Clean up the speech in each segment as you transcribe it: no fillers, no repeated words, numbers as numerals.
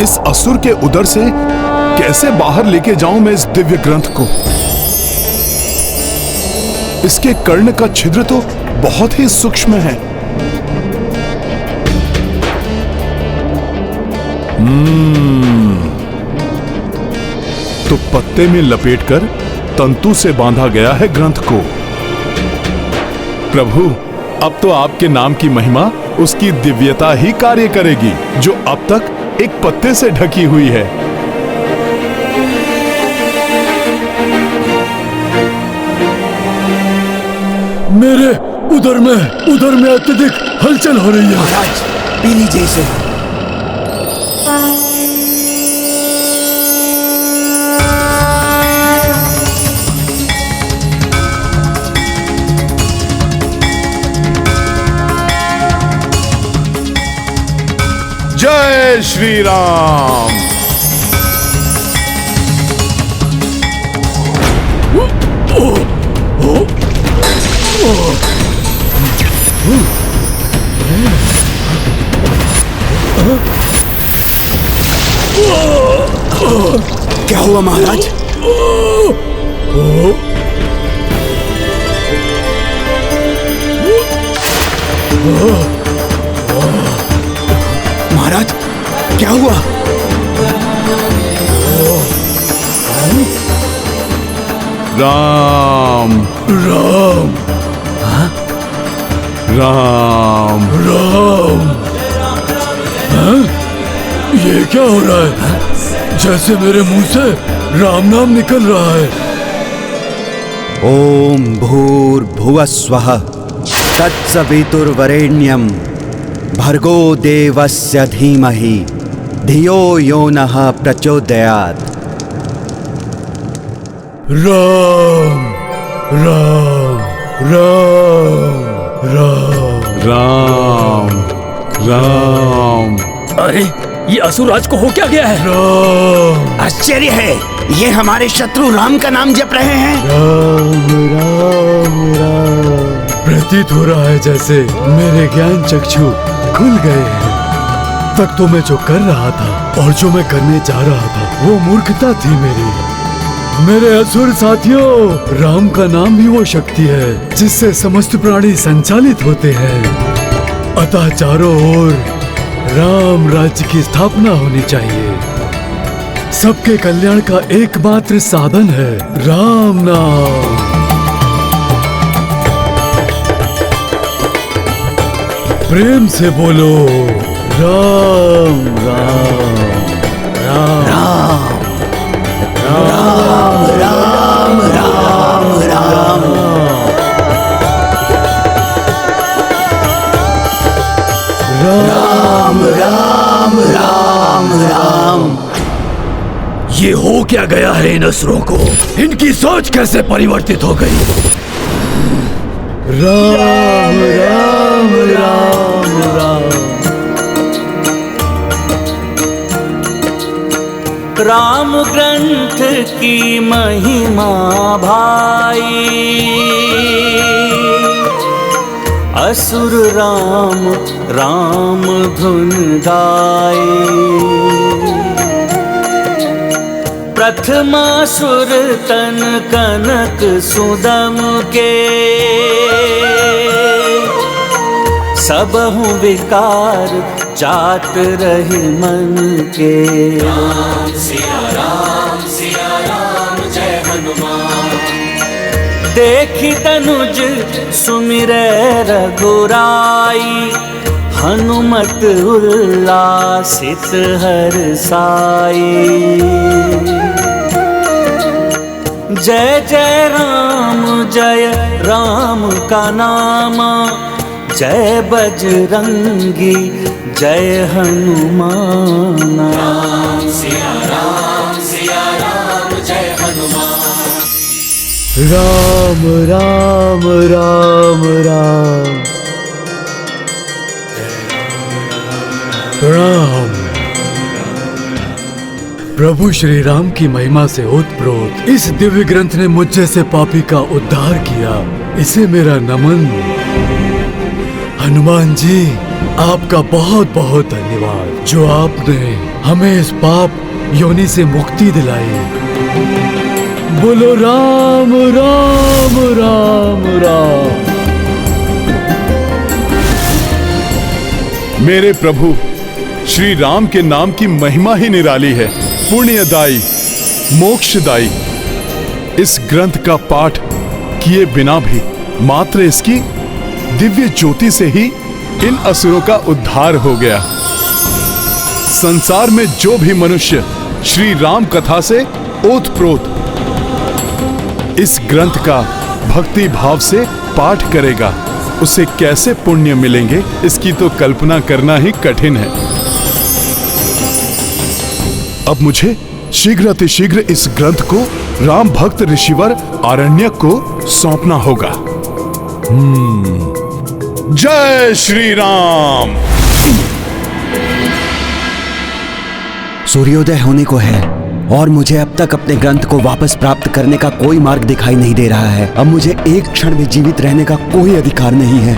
इस असुर के उदर से कैसे बाहर लेके जाऊं मैं इस दिव्य ग्रंथ को। इसके कर्ण का छिद्र तो बहुत ही सूक्ष्म है। तो पत्ते में लपेटकर तंतु से बांधा गया है ग्रंथ को। प्रभु, अब तो आपके नाम की महिमा उसकी दिव्यता ही कार्य करेगी, जो अब तक एक पत्ते से ढकी हुई है। मेरे उधर में अत्यधिक हलचल हो रही है। महाराज, पी लीजिए इसे। जय श्री राम। क्या हुआ महाराज? महाराज, क्या हुआ? राम राम राम राम। हाँ? ये क्या हो रहा है? जैसे मेरे मुंह से राम नाम निकल रहा है। ओम भूर्भुवः स्वः तत्सवितुर्वरेण्यं भर्गो देवस्य धीमहि धियो यो नः प्रचोदयात्। राम राम राम राम राम राम। अरे, ये असुरराज को हो क्या गया है? राम आश्चर्य है, ये हमारे शत्रु राम का नाम जप रहे हैं। राम राम राम। प्रतीत हो रहा है जैसे मेरे ज्ञान चक्षु खुल गए हैं। तक तो मैं जो कर रहा था और जो मैं करने जा रहा था वो मूर्खता थी मेरी। मेरे असुर साथियों, राम का नाम ही वो शक्ति है जिससे समस्त प्राणी संचालित होते हैं। अतः चारों ओर राम राज्य की स्थापना होनी चाहिए। सबके कल्याण का एकमात्र साधन है राम नाम। प्रेम से बोलो राम राम राम राम राम राम राम राम। राम राम राम राम। ये हो क्या गया है इन असुरों को? इनकी सोच कैसे परिवर्तित हो गई? राम राम राम राम। राम ग्रंथ की महिमा भाई, असुर राम राम धुन गाए। प्रथमासुर तन कनक सुदम के, सबहु विकार जात रही मन के। राम सिया राम जय हनुमान। देखी तनुज सुमिरै रघुराई, हनुमत उल्लासित हर्षाई। जय जय राम का नामा, जय बजरंगी जय हनुमान। राम सिया राम जय हनुमान। राम राम राम राम। प्रणाम। प्रभु श्री राम की महिमा से ओतप्रोत इस दिव्य ग्रंथ ने मुझ जैसे पापी का उद्धार किया। इसे मेरा नमन। हनुमान जी, आपका बहुत बहुत धन्यवाद जो आपने हमें इस पाप योनि से मुक्ति दिलाई। बोलो राम राम राम राम। मेरे प्रभु श्री राम के नाम की महिमा ही निराली है, पुण्यदायी, मोक्षदायी। इस ग्रंथ का पाठ किए बिना भी मात्र इसकी दिव्य ज्योति से ही इन असुरों का उद्धार हो गया। संसार में जो भी मनुष्य श्री राम कथा से ओतप्रोत इस ग्रंथ का भक्ति भाव से पाठ करेगा, उसे कैसे पुण्य मिलेंगे, इसकी तो कल्पना करना ही कठिन है। अब मुझे शीघ्र अतिशीघ्र इस ग्रंथ को राम भक्त ऋषिवर आरण्यक को सौंपना होगा। जय श्री राम। सूर्योदय होने को है और मुझे अब तक अपने ग्रंथ को वापस प्राप्त करने का कोई मार्ग दिखाई नहीं दे रहा है। अब मुझे एक क्षण भी जीवित रहने का कोई अधिकार नहीं है।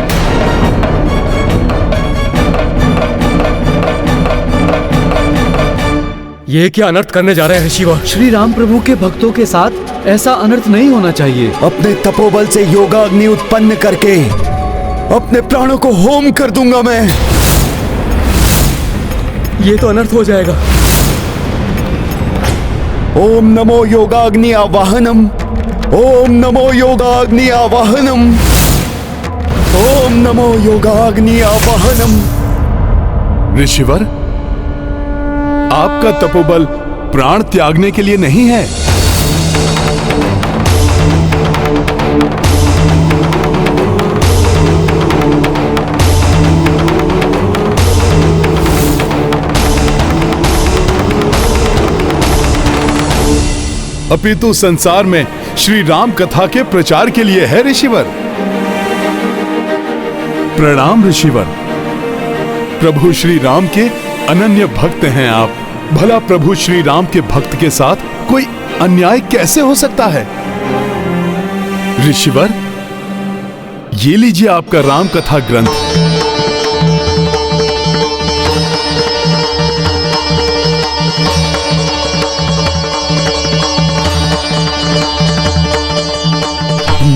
ये क्या अनर्थ करने जा रहे हैं ऋषिवर? श्री राम प्रभु के भक्तों के साथ ऐसा अनर्थ नहीं होना चाहिए। अपने तपोबल से योगाग्नि उत्पन्न करके अपने प्राणों को होम कर दूंगा मैं। ये तो अनर्थ हो जाएगा। ओम नमो योगाग्नि आवाहनम, ओम नमो योगाग्नि आवाहनम, ओम नमो योगाग्नि आवाहनम। ऋषिवर, आपका तपोबल प्राण त्यागने के लिए नहीं है। अपितु संसार में श्री राम कथा के प्रचार के लिए है ऋषिवर। प्रणाम ऋषिवर। प्रभु श्री राम के अनन्य भक्त हैं आप। भला प्रभु श्री राम के भक्त के साथ कोई अन्याय कैसे हो सकता है? ऋषिवर, ये लीजिए आपका राम कथा ग्रंथ।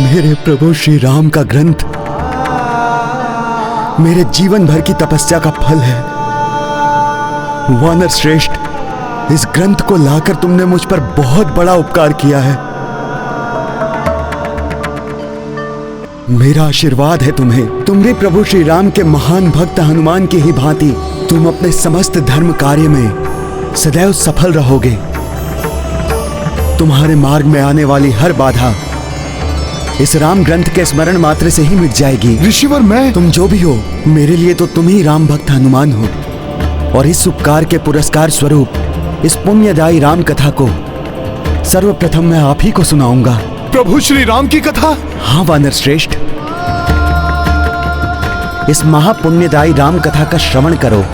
मेरे प्रभु श्री राम का ग्रंथ मेरे जीवन भर की तपस्या का फल है। वानर श्रेष्ठ, इस ग्रंथ को लाकर तुमने मुझ पर बहुत बड़ा उपकार किया है। मेरा आशीर्वाद है तुम्हें। तुम भी प्रभु श्री राम के महान भक्त हनुमान की ही भांति तुम अपने समस्त धर्म कार्य में सदैव सफल रहोगे। तुम्हारे मार्ग में आने वाली हर बाधा इस राम ग्रंथ के स्मरण मात्र से ही मिट जाएगी। ऋषिवर, मैं तुम जो भी हो, मेरे लिए तो तुम ही राम भक्त हनुमान हो। और इस उपकार के पुरस्कार स्वरूप इस पुण्यदायी राम कथा को सर्वप्रथम मैं आप ही को सुनाऊंगा। प्रभु श्री राम की कथा? हाँ वानर श्रेष्ठ, इस महापुण्यदायी राम कथा का श्रवण करो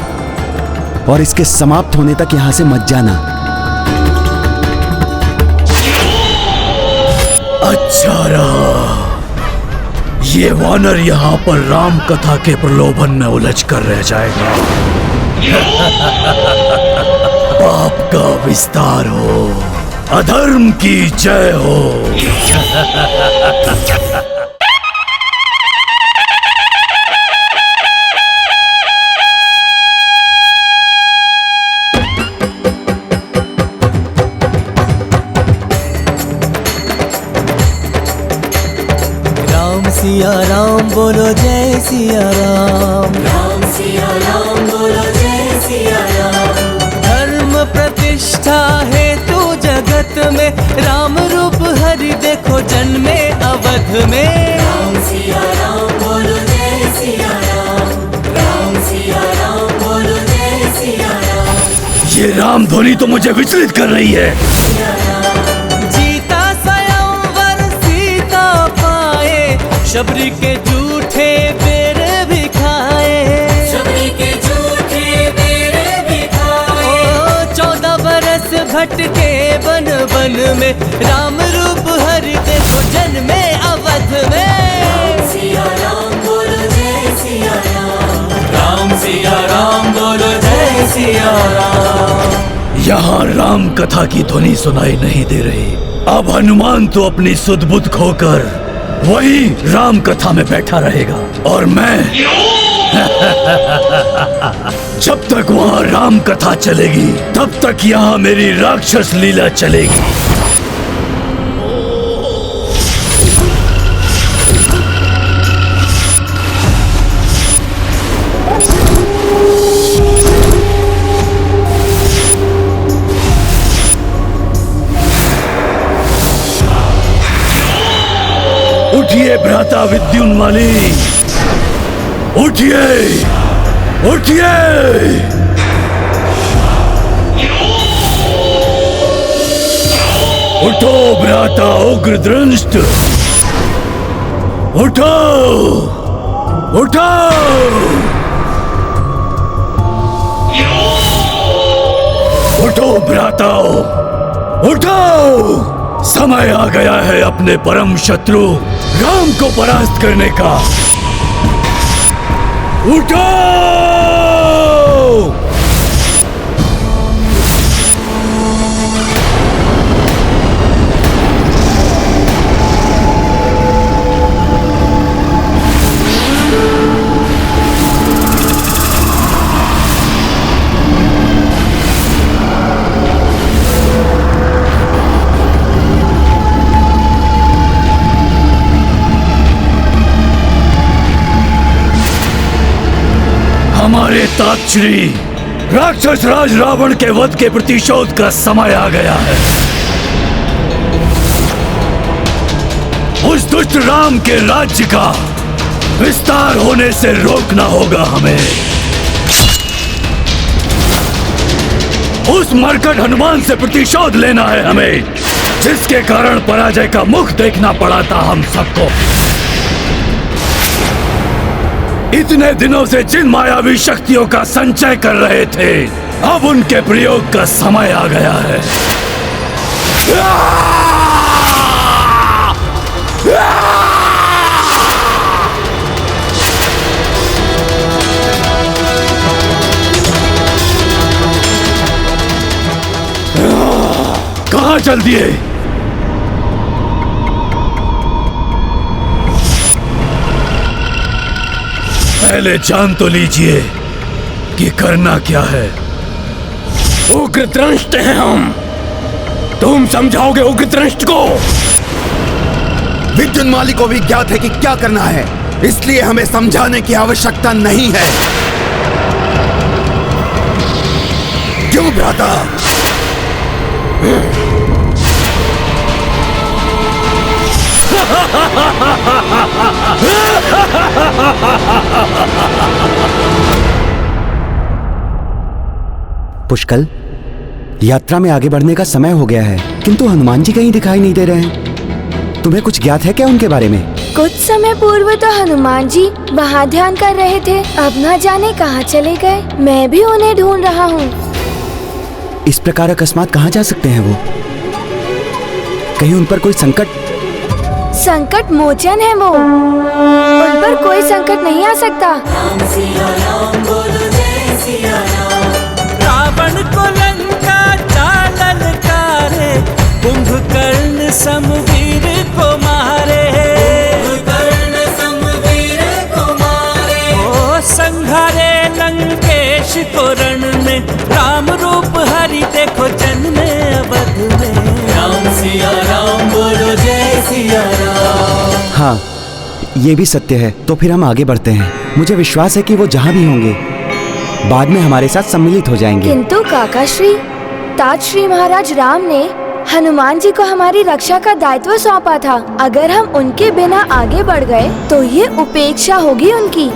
और इसके समाप्त होने तक यहां से मत जाना। अच्छा रहा, ये वानर यहाँ पर राम कथा के प्रलोभन में उलझ कर रह जाएगा। पाप का विस्तार हो, अधर्म की जय हो। सिया राम बोलो जय सिया राम, राम सिया राम बोलो जय सिया राम। धर्म प्रतिष्ठा है तू जगत में, राम रूप हरि देखो जन्मे अवध में। राम सिया राम बोलो जय सिया राम, राम सिया राम बोलो जय सिया राम। ये राम ध्वनि तो मुझे विचलित कर रही है। जीता स्वयंवर सीता पाए, शबरी के झूठे बेर भी खाए, शबरी के झूठे बेर भी खाए। 14 बरस भटके बन बन में, राम रूप हरि देखो जन्मे अवध में। राम सिया राम बोलो जय सिया राम, राम यहाँ राम कथा की ध्वनि सुनाई नहीं दे रही। अब हनुमान तो अपनी सुध-बुध खोकर वही राम कथा में बैठा रहेगा और मैं जब तक वहाँ राम कथा चलेगी तब तक यहाँ मेरी राक्षस लीला चलेगी। उठिए भ्राता विद्युन्माली, उठिए, उठिए। उठो भ्राता उग्रदंष्ट, उठो, उठो। उठो भ्राताओ, उठो। समय आ गया है अपने परम शत्रु राम को परास्त करने का। उठो! हमारे तातश्री राक्षस राज रावण के वध के प्रतिशोध का समय आ गया है। उस दुष्ट राम के राज्य का विस्तार होने से रोकना होगा हमें। उस मरकट हनुमान से प्रतिशोध लेना है हमें, जिसके कारण पराजय का मुख देखना पड़ा था हम सबको। इतने दिनों से जिन मायावी शक्तियों का संचय कर रहे थे, अब उनके प्रयोग का समय आ गया है। कहां चल दिए? पहले जान तो लीजिए कि करना क्या है। उग्रदंष्ट हैं हम, तुम समझाओगे उग्रदंष्ट को? विद्युन्माली को भी ज्ञात है कि क्या करना है, इसलिए हमें समझाने की आवश्यकता नहीं है। क्यों भ्राता? पुष्कल, यात्रा में आगे बढ़ने का समय हो गया है, किंतु हनुमान जी कहीं दिखाई नहीं दे रहे हैं। तुम्हें कुछ ज्ञात है क्या उनके बारे में? कुछ समय पूर्व तो हनुमान जी वहाँ ध्यान कर रहे थे, अब न जाने कहाँ चले गए। मैं भी उन्हें ढूंढ रहा हूँ। इस प्रकार अकस्मात कहाँ जा सकते हैं वो? कहीं उन पर कोई संकट मोचन है वो, उन पर कोई संकट नहीं आ सकता। राम सिया राम बोलो जय सिया राम। रावण को लंका जाल ललकारे, कुंभकर्ण समवीर को मारे। कुंभकर्ण समवीर को मारे। ओ संघारे लंकेश को रण में, राम रूप हरि देखो जन्मे अवध में। राम सिया राम बोलो जय सिया राम। हाँ, ये भी सत्य है। तो फिर हम आगे बढ़ते हैं। मुझे विश्वास है कि वो जहाँ भी होंगे बाद में हमारे साथ सम्मिलित हो जाएंगे। किंतु काकाश्री, ताजश्री महाराज राम ने हनुमान जी को हमारी रक्षा का दायित्व सौंपा था। अगर हम उनके बिना आगे बढ़ गए तो ये उपेक्षा होगी उनकी।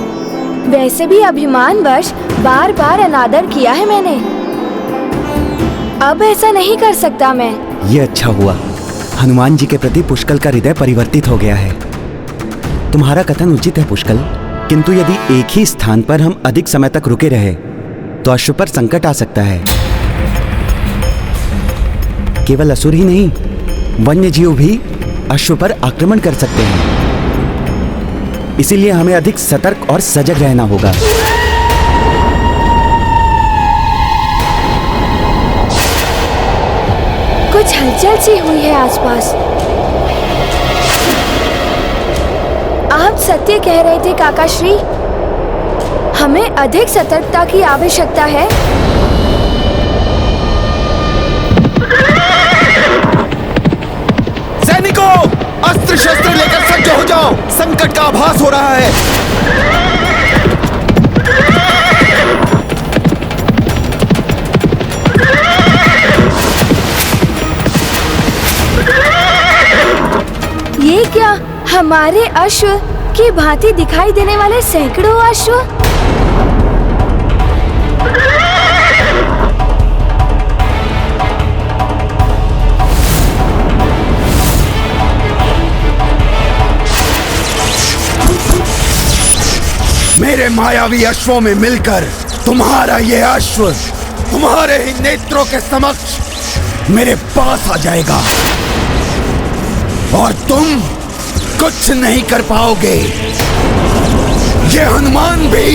वैसे भी अभिमानवश बार बार अनादर किया है मैंने, अब ऐसा नहीं कर सकता मैं। ये अच्छा हुआ, हनुमान जी के प्रति पुष्कल का हृदय परिवर्तित हो गया है। तुम्हारा कथन उचित है पुष्कल, किंतु यदि एक ही स्थान पर हम अधिक समय तक रुके रहे तो अश्व पर संकट आ सकता है। केवल असुर ही नहीं, वन्य जीव भी अश्व पर आक्रमण कर सकते हैं। इसीलिए हमें अधिक सतर्क और सजग रहना होगा। हलचल सी हुई है आसपास। आप सत्य कह रहे थे काकाश्री, हमें अधिक सतर्कता की आवश्यकता है। सैनिकों, अस्त्र शस्त्र लेकर सज्ज हो जाओ, संकट का आभास हो रहा है। ये क्या, हमारे अश्व की भांति दिखाई देने वाले सैकड़ों अश्व? मेरे मायावी अश्वों में मिलकर तुम्हारा ये अश्व तुम्हारे ही नेत्रों के समक्ष मेरे पास आ जाएगा और तुम कुछ नहीं कर पाओगे। ये हनुमान भी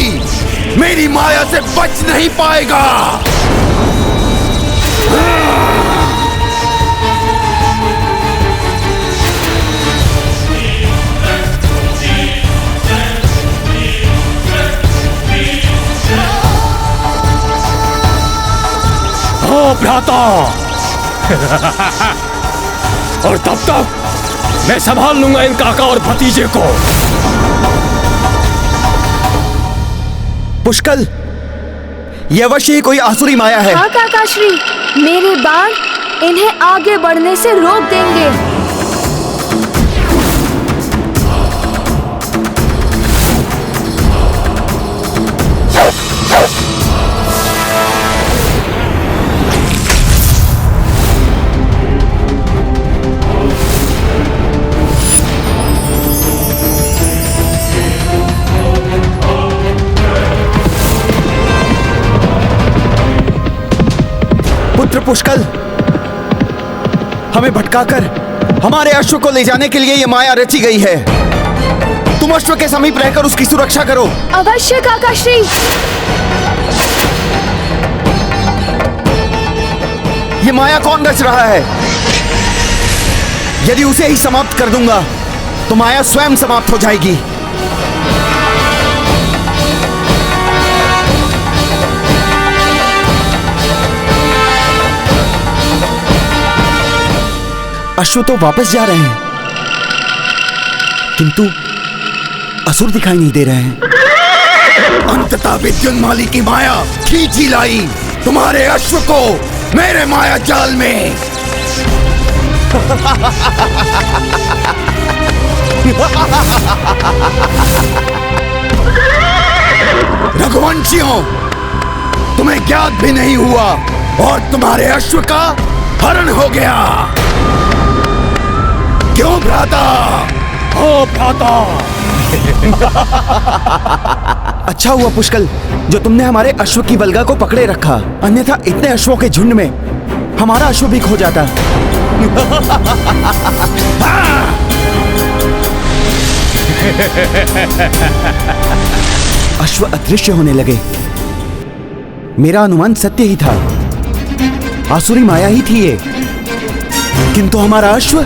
मेरी माया से बच नहीं पाएगा। ओ भ्राता और तब तक मैं संभाल लूंगा इन काका और भतीजे को। पुष्कल, ये अवश्य ही कोई आसुरी माया है। हाँ काकाश्री, मेरे बाण इन्हें आगे बढ़ने से रोक देंगे। पुत्र पुष्कल, हमें भटकाकर हमारे अश्व को ले जाने के लिए ये माया रची गई है। तुम अश्व के समीप रहकर उसकी सुरक्षा करो। अवश्य काकाश्री। ये माया कौन रच रहा है? यदि उसे ही समाप्त कर दूंगा तो माया स्वयं समाप्त हो जाएगी। अश्व तो वापस जा रहे हैं, किंतु असुर दिखाई नहीं दे रहे हैं। अंततः विद्युन्माली की माया खींच ही लाई तुम्हारे अश्व को मेरे माया जाल में। रघुवंशियों, तुम्हें ज्ञात भी नहीं हुआ और तुम्हारे अश्व का हरण हो गया। क्यों भ्राता? ओ भ्राता! अच्छा हुआ पुष्कल जो तुमने हमारे अश्व की बलगा को पकड़े रखा, अन्यथा इतने अश्वों के झुंड में हमारा अश्व भी खो जाता। अश्व अदृश्य होने लगे। मेरा अनुमान सत्य ही था, आसुरी माया ही थी ये, किंतु हमारा अश्व।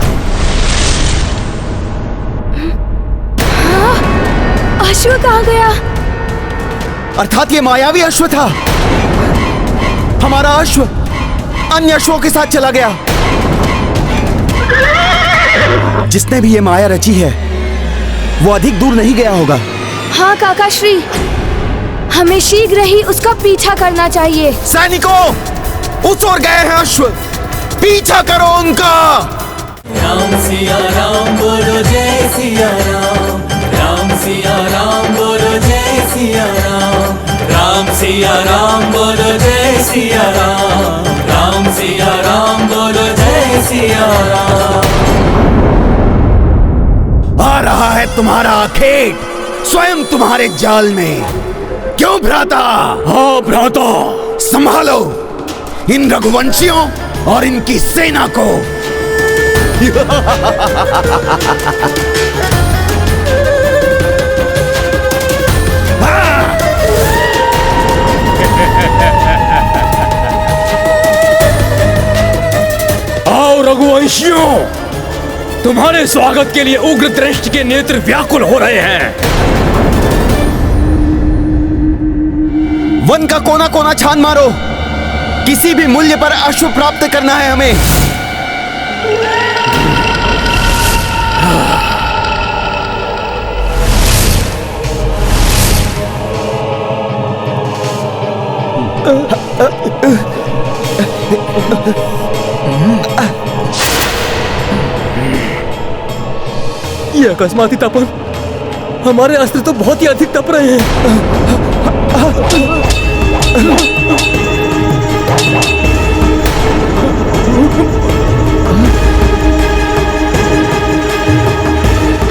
अश्व कहाँ गया? अर्थात ये मायावी अश्व था। हमारा अश्व अन्य अश्वों के साथ चला गया। जिसने भी ये माया रची है वो अधिक दूर नहीं गया होगा। हाँ काकाश्री, हमें शीघ्र ही उसका पीछा करना चाहिए। सैनिकों, उस ओर गए हैं अश्व, पीछा करो उनका। राम सिया राम बोलो जय सिया राम, राम सिया राम बोलो जय सिया राम, राम सिया राम बोलो जय सिया राम, राम सिया राम बोलो जय सिया राम। आ रहा है तुम्हारा अखेट स्वयं तुम्हारे जाल में। क्यों भ्राता? हाँ भ्राता! संभालो इन रघुवंशियों और इनकी सेना को। वंशियों, तुम्हारे स्वागत के लिए उग्र दृष्टि के नेत्र व्याकुल हो रहे हैं। वन का कोना कोना छान मारो, किसी भी मूल्य पर अश्व प्राप्त करना है हमें। ये अकस्माती तपन, हमारे अस्त्र तो बहुत ही अधिक तप रहे हैं।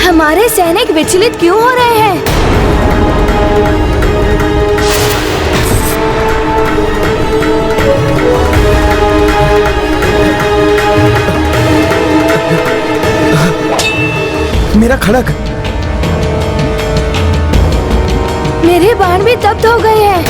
हमारे सैनिक विचलित क्यों हो रहे हैं? मेरा खड़ग, मेरे बाण भी तप्त हो गए हैं।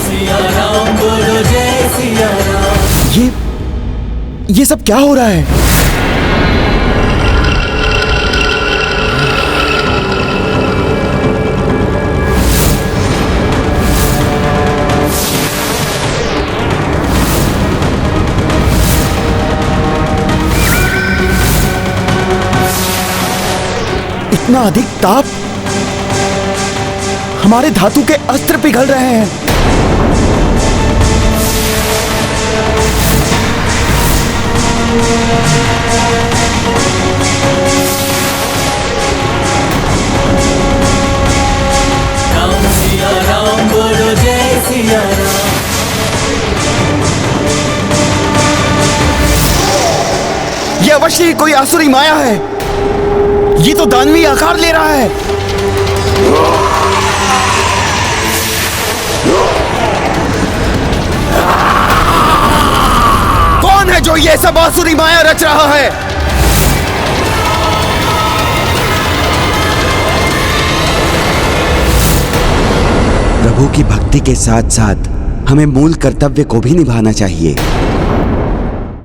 सिया राम बोलो जय सिया राम। ये सब क्या हो रहा है? इतना अधिक ताप, हमारे धातु के अस्त्र पिघल रहे हैं। राम सिया राम बोलो जय सिया राम। ये अवश्य ही कोई आसुरी माया है। ये तो दानवी आकार ले रहा है। कौन है जो ये सब आसुरी माया रच रहा है? प्रभु की भक्ति के साथ साथ हमें मूल कर्तव्य को भी निभाना चाहिए।